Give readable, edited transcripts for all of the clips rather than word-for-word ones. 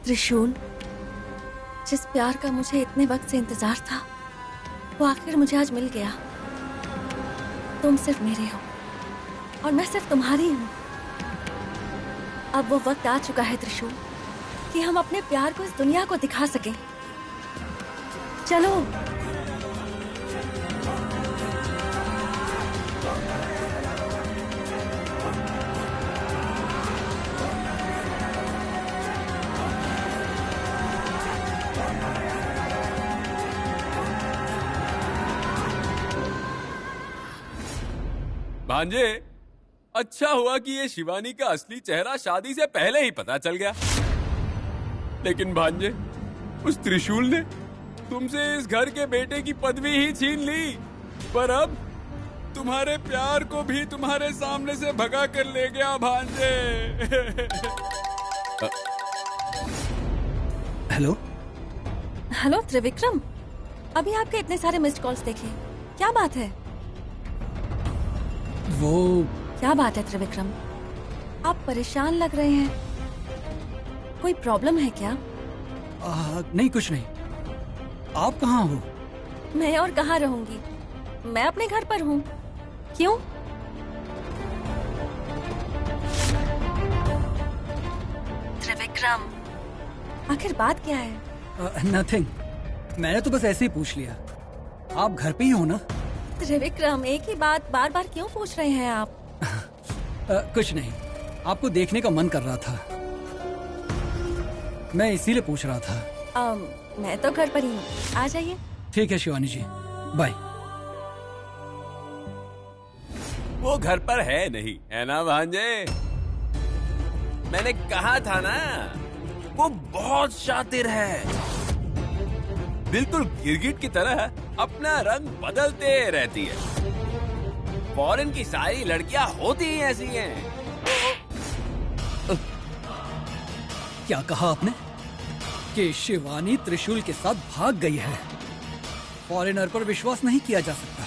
त्रिशूल, जिस प्यार का मुझे इतने वक्त से इंतजार था वो आखिर मुझे आज मिल गया। तुम सिर्फ मेरे हो और मैं सिर्फ तुम्हारी हूँ। अब वो वक्त आ चुका है त्रिशूल कि हम अपने प्यार को इस दुनिया को दिखा सकें। चलो। भांजे, अच्छा हुआ कि ये शिवानी का असली चेहरा शादी से पहले ही पता चल गया। लेकिन भांजे, उस त्रिशूल ने तुमसे इस घर के बेटे की पदवी ही छीन ली, पर अब तुम्हारे प्यार को भी तुम्हारे सामने से भगा कर ले गया भांजे। हेलो हेलो त्रिविक्रम, अभी आपके इतने सारे मिस्ड कॉल्स देखे, क्या बात है? वो क्या बात है त्रिविक्रम, आप परेशान लग रहे हैं। कोई प्रॉब्लम है क्या? नहीं, कुछ नहीं। आप कहाँ हो? मैं और कहाँ रहूंगी, मैं अपने घर पर हूँ। क्यों? त्रिविक्रम, आखिर बात क्या है? नथिंग, मैंने तो बस ऐसे ही पूछ लिया। आप घर पे ही हो ना? त्रिविक्रम, एक ही बात बार बार क्यों पूछ रहे हैं आप? कुछ नहीं, आपको देखने का मन कर रहा था, मैं इसीलिए पूछ रहा था। मैं तो घर पर ही हूँ, आ जाइए। ठीक है शिवानी जी, बाय। वो घर पर है नहीं, है ना भांजे? मैंने कहा था ना, वो बहुत शातिर है। बिल्कुल गिरगिट की तरह अपना रंग बदलते रहती है। फॉरेन की सारी लड़कियां होती ही ऐसी हैं। क्या कहा आपने कि शिवानी त्रिशूल के साथ भाग गई है? फॉरेनर पर विश्वास नहीं किया जा सकता।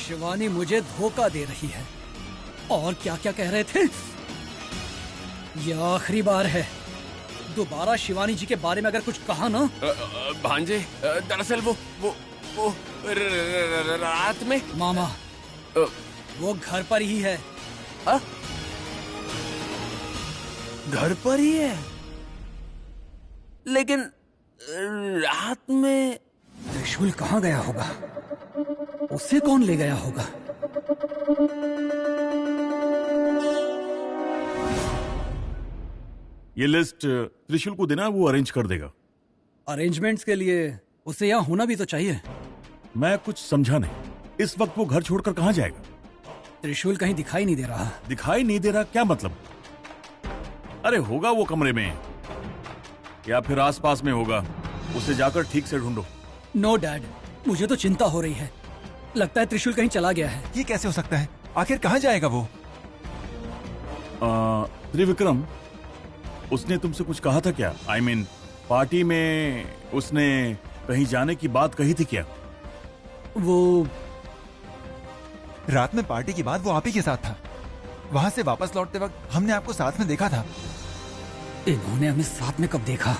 शिवानी मुझे धोखा दे रही है। और क्या क्या कह रहे थे? यह आखिरी बार है, दोबारा शिवानी जी के बारे में अगर कुछ कहा ना। भांजे, दरअसल वो रात में मामा, वो घर पर ही है। घर पर ही है, लेकिन रात में त्रिशूल कहाँ गया होगा? उसे कौन ले गया होगा? ये लिस्ट त्रिशूल को देना, वो अरेंज कर देगा। अरेंजमेंट्स के लिए उसे यहाँ होना भी तो चाहिए। मैं कुछ समझा नहीं, इस वक्त वो घर छोड़कर कहाँ जाएगा? त्रिशूल कहीं दिखाई नहीं दे रहा। दिखाई नहीं दे रहा क्या मतलब? अरे होगा वो कमरे में या फिर आसपास में होगा, उसे जाकर ठीक से ढूंढो। नो डैड, मुझे तो चिंता हो रही है। लगता है त्रिशूल कहीं चला गया है। ये कैसे हो सकता है? आखिर कहाँ जाएगा वो? त्रिविक्रम, उसने तुमसे कुछ कहा था क्या? I mean, पार्टी में उसने कहीं जाने की बात कही थी क्या? वो रात में पार्टी के बाद वो आप ही के साथ था। वहां से वापस लौटते वक्त हमने आपको साथ में देखा था। इन्होंने हमें साथ में कब देखा?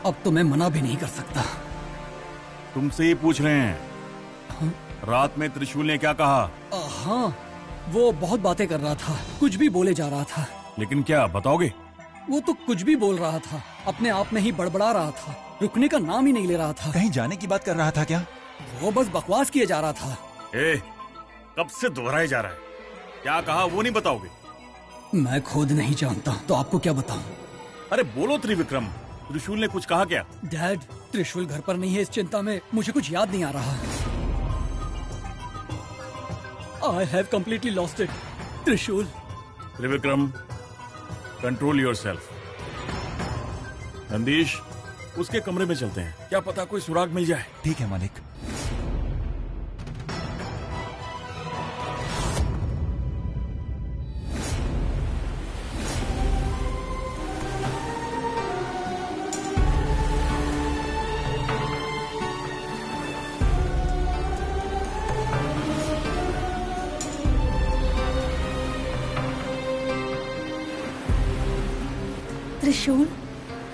अब तो मैं मना भी नहीं कर सकता। तुमसे ही पूछ रहे हैं। हाँ? रात में त्रिशूल ने क्या कहा? हाँ, वो बहुत बातें कर रहा था, कुछ भी बोले जा रहा था। लेकिन क्या बताओगे? वो तो कुछ भी बोल रहा था, अपने आप में ही बड़बड़ा रहा था, रुकने का नाम ही नहीं ले रहा था। कहीं जाने की बात कर रहा था क्या? वो बस बकवास किए जा रहा था। कब से दोहराए जा रहा है? क्या कहा वो नहीं बताओगे? मैं खुद नहीं जानता तो आपको क्या बताऊं? अरे बोलो त्रिविक्रम, त्रिशूल ने कुछ कहा क्या? डैड, त्रिशूल घर पर नहीं है, इस चिंता में मुझे कुछ याद नहीं आ रहा। I have completely lost it. त्रिशूल। Trivikram, control yourself. नंदीश, उसके कमरे में चलते हैं, क्या पता कोई सुराग मिल जाए। ठीक है मालिक। त्रिशूल,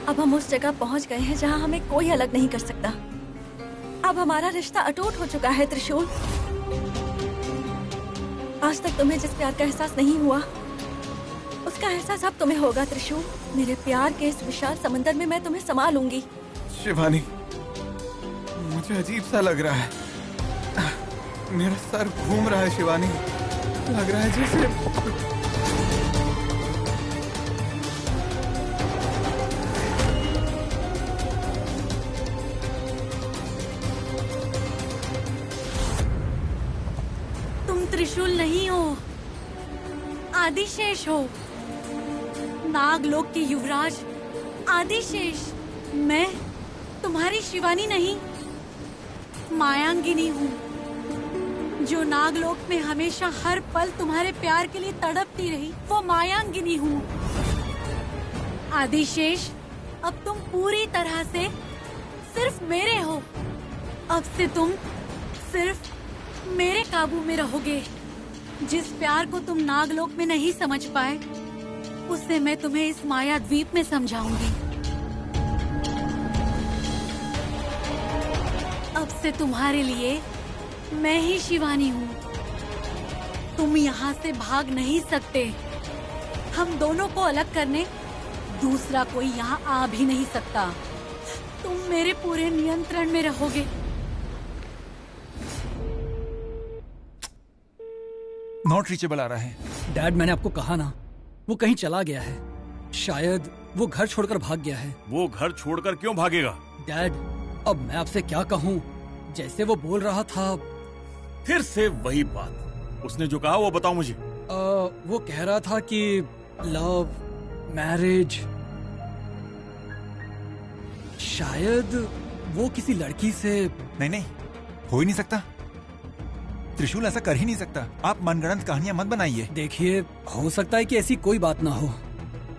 अब हम उस जगह पहुंच गए हैं जहां हमें कोई अलग नहीं कर सकता। अब हमारा रिश्ता अटूट हो चुका है त्रिशूल। आज तक तुम्हें जिस प्यार का एहसास नहीं हुआ, उसका एहसास अब तुम्हें होगा त्रिशूल। मेरे प्यार के इस विशाल समंदर में मैं तुम्हें समा लूंगी। शिवानी, मुझे अजीब सा लग रहा है। मेरा सर घूम रहा है शिवानी। लग रहा है जैसे त्रिशूल नहीं हो, आदिशेष हो, नागलोक के युवराज आदिशेष। मैं तुम्हारी शिवानी नहीं, मायांगिनी हूँ, जो नागलोक में हमेशा हर पल तुम्हारे प्यार के लिए तड़पती रही। वो मायांगिनी हूँ। आदिशेष, अब तुम पूरी तरह से सिर्फ मेरे हो। अब से तुम सिर्फ मेरे काबू में रहोगे। जिस प्यार को तुम नागलोक में नहीं समझ पाए, उसे मैं तुम्हें इस माया द्वीप में समझाऊंगी। अब से तुम्हारे लिए मैं ही शिवानी हूँ। तुम यहाँ से भाग नहीं सकते। हम दोनों को अलग करने दूसरा कोई यहाँ आ भी नहीं सकता। तुम मेरे पूरे नियंत्रण में रहोगे। नॉट रीचेबल आ रहा है। डैड, मैंने आपको कहा ना, वो कहीं चला गया है। शायद वो घर छोड़कर भाग गया है। वो घर छोड़कर क्यों भागेगा? डैड, अब मैं आपसे क्या कहूँ, जैसे वो बोल रहा था। फिर से वही बात। उसने जो कहा वो बताओ मुझे। वो कह रहा था कि लव, मैरिज, शायद वो किसी लड़की से। नहीं नहीं, हो ही नहीं सकता। त्रिशूल ऐसा कर ही नहीं सकता। आप मनगढ़ंत कहानियां मत बनाइए। देखिए, हो सकता है कि ऐसी कोई बात ना हो,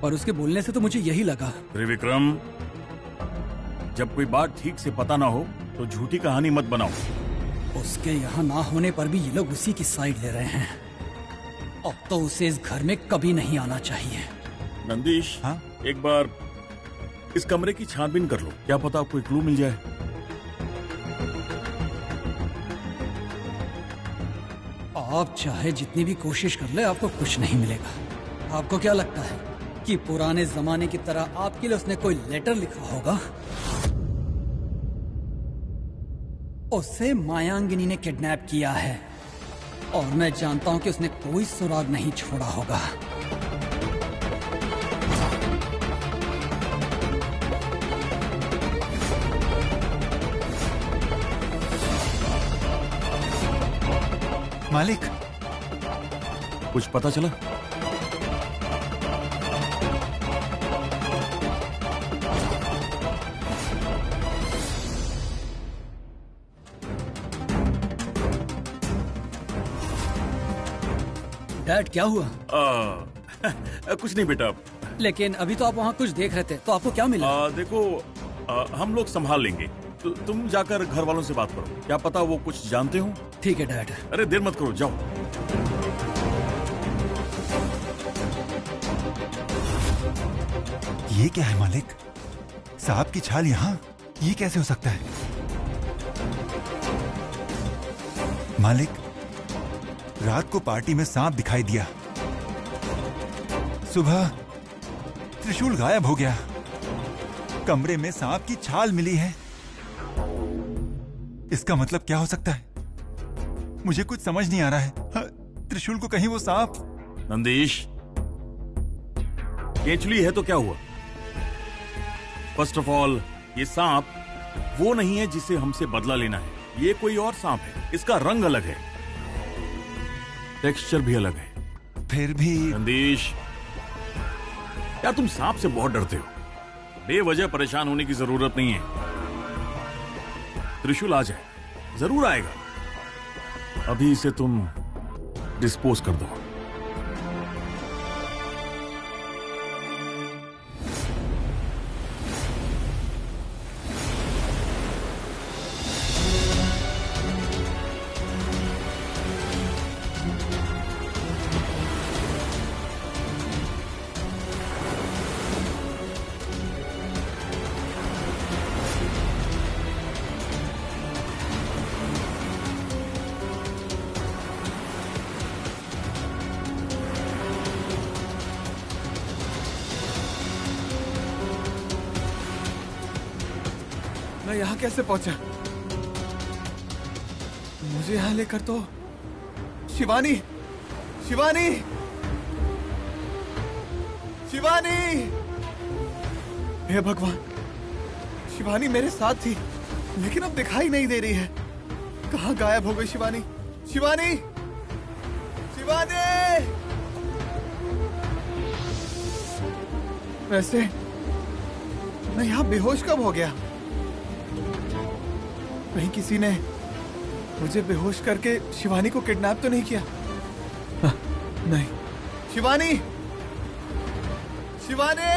पर उसके बोलने से तो मुझे यही लगा। त्रिविक्रम, जब कोई बात ठीक से पता ना हो तो झूठी कहानी मत बनाओ। उसके यहाँ ना होने पर भी ये लोग उसी की साइड ले रहे हैं। अब तो उसे इस घर में कभी नहीं आना चाहिए। नंदीश, हाँ? एक बार इस कमरे की छानबीन कर लो, क्या पता कोई क्लू मिल जाए। आप चाहे जितनी भी कोशिश कर ले, आपको कुछ नहीं मिलेगा। आपको क्या लगता है कि पुराने जमाने की तरह आपके लिए उसने कोई लेटर लिखा होगा? उसे मायांगिनी ने किडनैप किया है और मैं जानता हूं कि उसने कोई सुराग नहीं छोड़ा होगा। मालिक, कुछ पता चला? डैड, क्या हुआ? कुछ नहीं बेटा। लेकिन अभी तो आप वहाँ कुछ देख रहे थे, तो आपको क्या मिला? देखो, हम लोग संभाल लेंगे। तुम जाकर घर वालों से बात करो, क्या पता वो कुछ जानते हो। ठीक है डैड। अरे देर मत करो, जाओ। ये क्या है मालिक? सांप की छाल यहाँ? ये कैसे हो सकता है? मालिक, रात को पार्टी में सांप दिखाई दिया, सुबह त्रिशूल गायब हो गया, कमरे में सांप की छाल मिली है। इसका मतलब क्या हो सकता है? मुझे कुछ समझ नहीं आ रहा है। त्रिशूल को कहीं वो सांप। नंदीश, केचुली है तो क्या हुआ? फर्स्ट ऑफ ऑल, ये सांप वो नहीं है जिसे हमसे बदला लेना है। ये कोई और सांप है। इसका रंग अलग है, टेक्सचर भी अलग है। फिर भी नंदीश, क्या तुम सांप से बहुत डरते हो? बेवजह परेशान होने की जरूरत नहीं है। त्रिशूल आ जाए, जरूर आएगा। अभी इसे तुम डिस्पोज कर दो। मैं यहाँ कैसे पहुंचा? मुझे यहाँ लेकर तो शिवानी, शिवानी, शिवानी! हे भगवान, शिवानी मेरे साथ थी लेकिन अब दिखाई नहीं दे रही है। कहाँ गायब हो गई शिवानी? शिवानी, शिवानी! वैसे मैं यहाँ बेहोश कब हो गया? कहीं किसी ने मुझे बेहोश करके शिवानी को किडनैप तो नहीं किया? नहीं। शिवानी, शिवानी!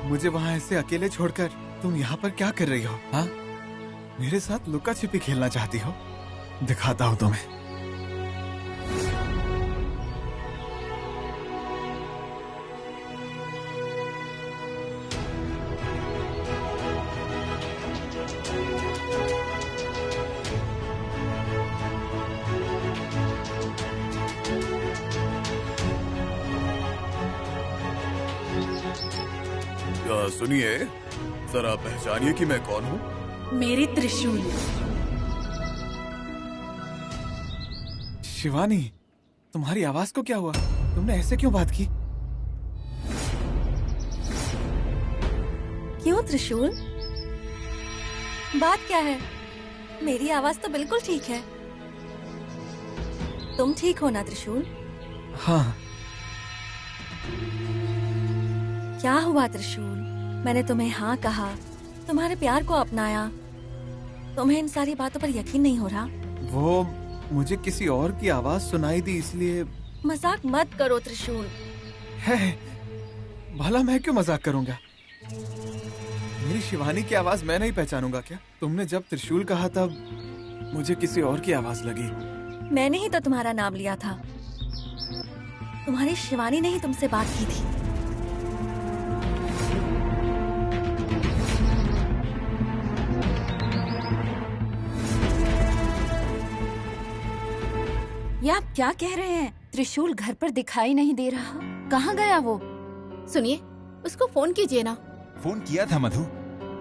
मुझे वहां ऐसे अकेले छोड़कर तुम यहाँ पर क्या कर रही हो? हाँ, मेरे साथ लुका छिपी खेलना चाहती हो? दिखाता हूँ तुम्हें। सुनिए, जरा पहचानिए कि मैं कौन हूँ। मेरी त्रिशूल। शिवानी, तुम्हारी आवाज को क्या हुआ? तुमने ऐसे क्यों बात की? क्यों त्रिशूल? बात क्या है? मेरी आवाज तो बिल्कुल ठीक है। तुम ठीक हो ना त्रिशूल? हाँ। क्या हुआ त्रिशूल? मैंने तुम्हें हाँ कहा, तुम्हारे प्यार को अपनाया, तुम्हें इन सारी बातों पर यकीन नहीं हो रहा? वो मुझे किसी और की आवाज सुनाई दी इसलिए। मजाक मत करो त्रिशूल। है, भला मैं क्यों मजाक करूंगा? मेरी शिवानी की आवाज मैं नहीं पहचानूंगा क्या? तुमने जब त्रिशूल कहा तब मुझे किसी और की आवाज लगी। मैंने ही तो तुम्हारा नाम लिया था। तुम्हारी शिवानी ने ही तुमसे बात की थी। ये आप क्या कह रहे हैं? त्रिशूल घर पर दिखाई नहीं दे रहा। कहाँ गया वो? सुनिए, उसको फोन कीजिए ना। फोन किया था मधु,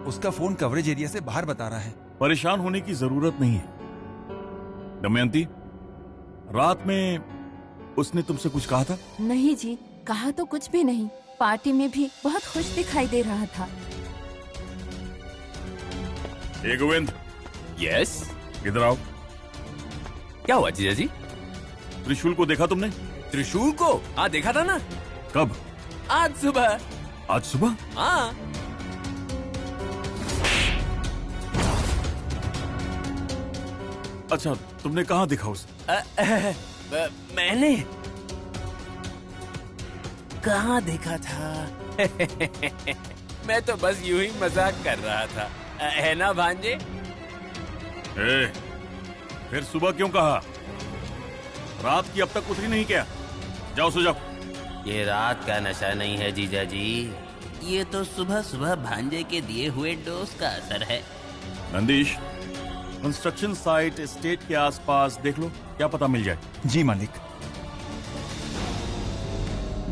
उसका फोन कवरेज एरिया से बाहर बता रहा है। परेशान होने की जरूरत नहीं है। दमयंती, रात में उसने तुमसे कुछ कहा था? नहीं जी, कहा तो कुछ भी नहीं। पार्टी में भी बहुत खुश दिखाई दे रहा था। गोविंद। यस। इधर आओ। क्या हुआ जीजा जी? त्रिशूल को देखा तुमने? त्रिशूल को? हाँ देखा था ना। कब? आज सुबह। आज सुबह? हाँ। अच्छा, तुमने कहाँ देखा उसे? मैंने कहाँ देखा था? मैं तो बस यूं ही मजाक कर रहा था, है ना भांजे? फिर सुबह क्यों कहा? रात की अब तक उतरी नहीं क्या? जाओ सो जाओ। ये रात का नशा नहीं है जीजा जी, ये तो सुबह सुबह भांजे के दिए हुए डोज का असर है। नंदीश, कंस्ट्रक्शन साइट एस्टेट के आसपास देख लो, क्या पता मिल जाए। जी मालिक।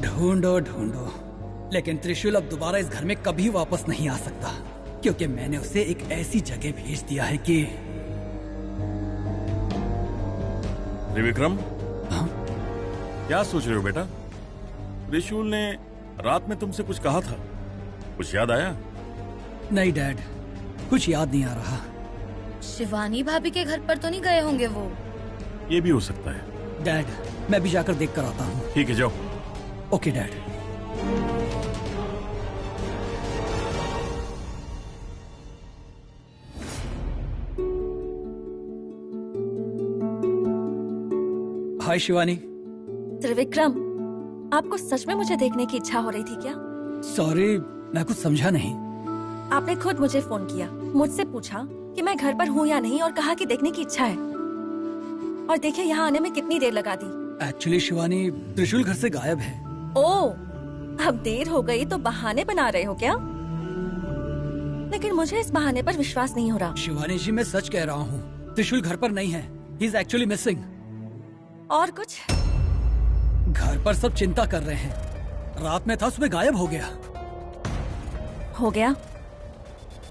ढूंढो ढूंढो, लेकिन त्रिशूल अब दोबारा इस घर में कभी वापस नहीं आ सकता, क्योंकि मैंने उसे एक ऐसी जगह भेज दिया है कि। त्रिविक्रम, हाँ? क्या सोच रहे हो बेटा? त्रिशूल ने रात में तुमसे कुछ कहा था, कुछ याद आया? नहीं डैड, कुछ याद नहीं आ रहा। शिवानी भाभी के घर पर तो नहीं गए होंगे वो? ये भी हो सकता है। डैड, मैं भी जाकर देख कर आता हूँ। ठीक है, जाओ। Okay dad. Hi Shivani. Trivikram, आपको सच में मुझे देखने की इच्छा हो रही थी क्या? सॉरी, मैं कुछ समझा नहीं। आपने खुद मुझे फोन किया, मुझसे पूछा कि मैं घर पर हूँ या नहीं और कहा कि देखने की इच्छा है। और देखिए यहाँ आने में कितनी देर लगा दी। एक्चुअली शिवानी, त्रिशूल घर से गायब है। ओह, अब देर हो गई तो बहाने बना रहे हो क्या? लेकिन मुझे इस बहाने पर विश्वास नहीं हो रहा। शिवानी जी, मैं सच कह रहा हूँ, त्रिशूल घर पर नहीं है। He is actually missing. और कुछ? घर पर सब चिंता कर रहे हैं। रात में था, सुबह गायब हो गया। हो गया?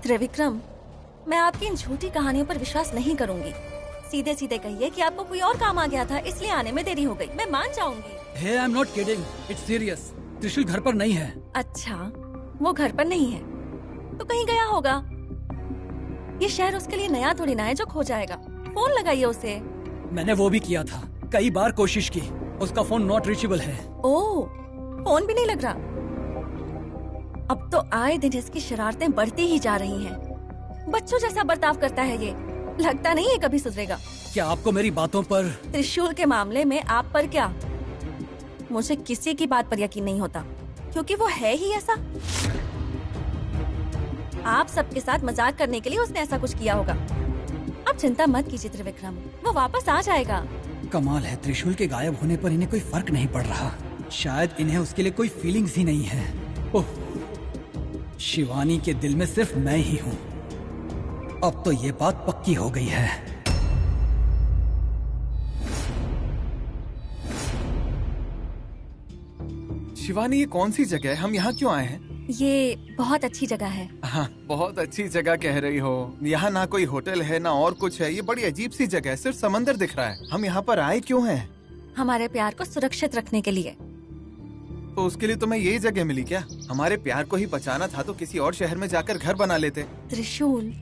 त्रिविक्रम, मैं आपकी इन झूठी कहानियों पर विश्वास नहीं करूंगी। सीधे सीधे कहिए कि आपको कोई और काम आ गया था, इसलिए आने में देरी हो गई। मैं मान जाऊंगी। Hey, I'm not kidding. It's serious. त्रिशूल घर पर नहीं है। अच्छा, वो घर पर नहीं है तो कहीं गया होगा। ये शहर उसके लिए नया थोड़ी ना है जो खो जाएगा। फोन लगाइए उसे। मैंने वो भी किया था, कई बार कोशिश की। उसका फोन नॉट रीचेबल है। ओह, फोन भी नहीं लग रहा। अब तो आए दिन इसकी शरारतें बढ़ती ही जा रही हैं। बच्चों जैसा बर्ताव करता है ये। लगता नहीं है कभी सुधरेगा। क्या आपको मेरी बातों पर? त्रिशूल के मामले में आप पर क्या? मुझे किसी की बात पर यकीन नहीं होता, क्योंकि वो है ही ऐसा। आप सबके साथ मजाक करने के लिए उसने ऐसा कुछ किया होगा। अब चिंता मत कीजिए त्रिविक्रम, वो वापस आ जाएगा। कमाल है, त्रिशूल के गायब होने पर इन्हें कोई फर्क नहीं पड़ रहा। शायद इन्हें उसके लिए कोई फीलिंग्स ही नहीं है। ओह, शिवानी के दिल में सिर्फ मैं ही हूँ। अब तो ये बात पक्की हो गई है। शिवानी, ये कौन सी जगह है? हम यहाँ क्यों आए हैं? ये बहुत अच्छी जगह है। हाँ, बहुत अच्छी जगह कह रही हो। यहाँ ना कोई होटल है ना और कुछ है। ये बड़ी अजीब सी जगह है, सिर्फ समंदर दिख रहा है। हम यहाँ पर आए क्यों हैं? हमारे प्यार को सुरक्षित रखने के लिए। तो उसके लिए तुम्हें यही जगह मिली क्या? हमारे प्यार को ही बचाना था तो किसी और शहर में जाकर घर बना लेते। त्रिशूल,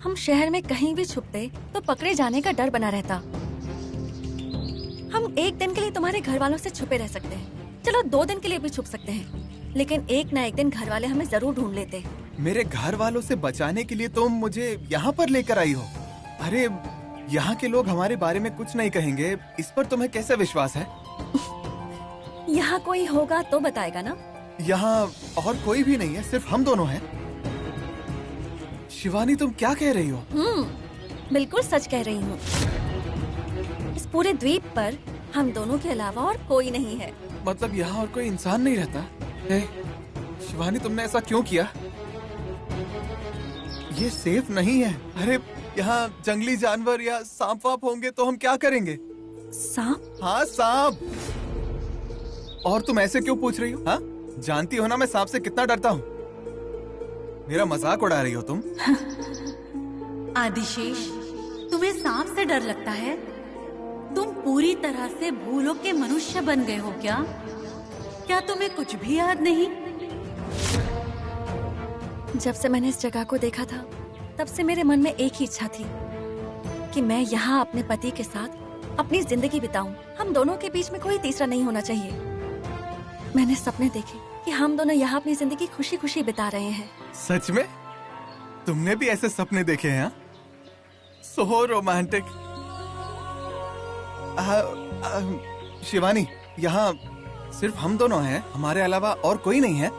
हम शहर में कहीं भी छुपते तो पकड़े जाने का डर बना रहता। हम एक दिन के लिए तुम्हारे घर वालों से छुपे रह सकते हैं, चलो 2 दिन के लिए भी छुप सकते हैं, लेकिन एक न एक दिन घर वाले हमें जरूर ढूंढ लेते। मेरे घर वालों से बचाने के लिए तुम मुझे यहाँ पर लेकर आई हो? अरे, यहाँ के लोग हमारे बारे में कुछ नहीं कहेंगे, इस पर तुम्हें कैसे विश्वास है? यहाँ कोई होगा तो बताएगा ना। यहाँ और कोई भी नहीं है, सिर्फ हम दोनों हैं। शिवानी, तुम क्या कह रही हो? बिल्कुल सच कह रही हूँ। इस पूरे द्वीप पर हम दोनों के अलावा और कोई नहीं है। मतलब यहाँ और कोई इंसान नहीं रहता? शिवानी, तुमने ऐसा क्यों किया? ये सेफ नहीं है। अरे, यहाँ जंगली जानवर या सांप वाप होंगे तो हम क्या करेंगे? सांप? हाँ, सांप। और तुम ऐसे क्यों पूछ रही हो? हाँ, जानती हो ना मैं सांप से कितना डरता हूँ। मेरा मजाक उड़ा रही हो तुम? आदिशेष, तुम्हें सांप से डर लगता है? तुम पूरी तरह से भूलों के मनुष्य बन गए हो क्या? क्या तुम्हें कुछ भी याद नहीं? जब से मैंने इस जगह को देखा था, तब से मेरे मन में एक ही इच्छा थी कि मैं यहाँ अपने पति के साथ अपनी जिंदगी बिताऊं। हम दोनों के बीच में कोई तीसरा नहीं होना चाहिए। मैंने सपने देखे कि हम दोनों यहाँ अपनी जिंदगी खुशी खुशी बिता रहे हैं। सच में? तुमने भी ऐसे सपने देखे हैं? So romantic. शिवानी, यहाँ सिर्फ हम दोनों हैं, हमारे अलावा और कोई नहीं है?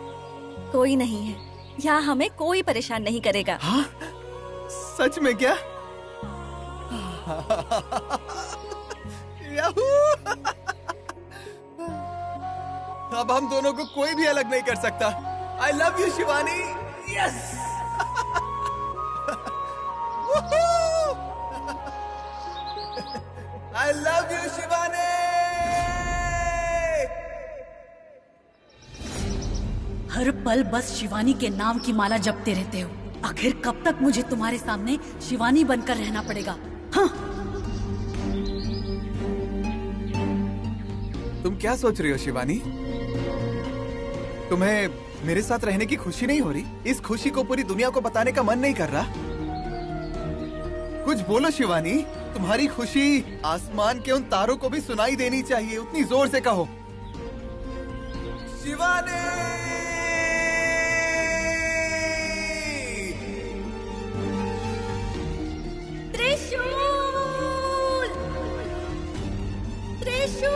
कोई नहीं है। यहाँ हमें कोई परेशान नहीं करेगा। हाँ? सच में क्या? अब हम दोनों को कोई भी अलग नहीं कर सकता। I love you, Shivani. Yes! I love you, Shivani. हर पल बस शिवानी के नाम की माला जपते रहते हो। आखिर कब तक मुझे तुम्हारे सामने शिवानी बनकर रहना पड़ेगा? हाँ। तुम क्या सोच रही हो शिवानी? तुम्हें मेरे साथ रहने की खुशी नहीं हो रही? इस खुशी को पूरी दुनिया को बताने का मन नहीं कर रहा? कुछ बोलो शिवानी। तुम्हारी खुशी आसमान के उन तारों को भी सुनाई देनी चाहिए, उतनी जोर से कहो। शिवानी! त्रिशूल! त्रिशूल!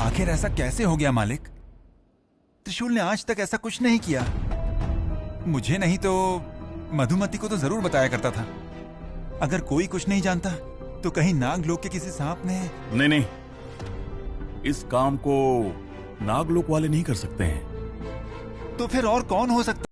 आखिर ऐसा कैसे हो गया मालिक? त्रिशूल ने आज तक ऐसा कुछ नहीं किया। मुझे नहीं तो मधुमती को तो जरूर बताया करता था। अगर कोई कुछ नहीं जानता तो कहीं नागलोक के किसी सांप ने। नहीं, इस काम को नागलोक वाले नहीं कर सकते हैं। तो फिर और कौन हो सकता?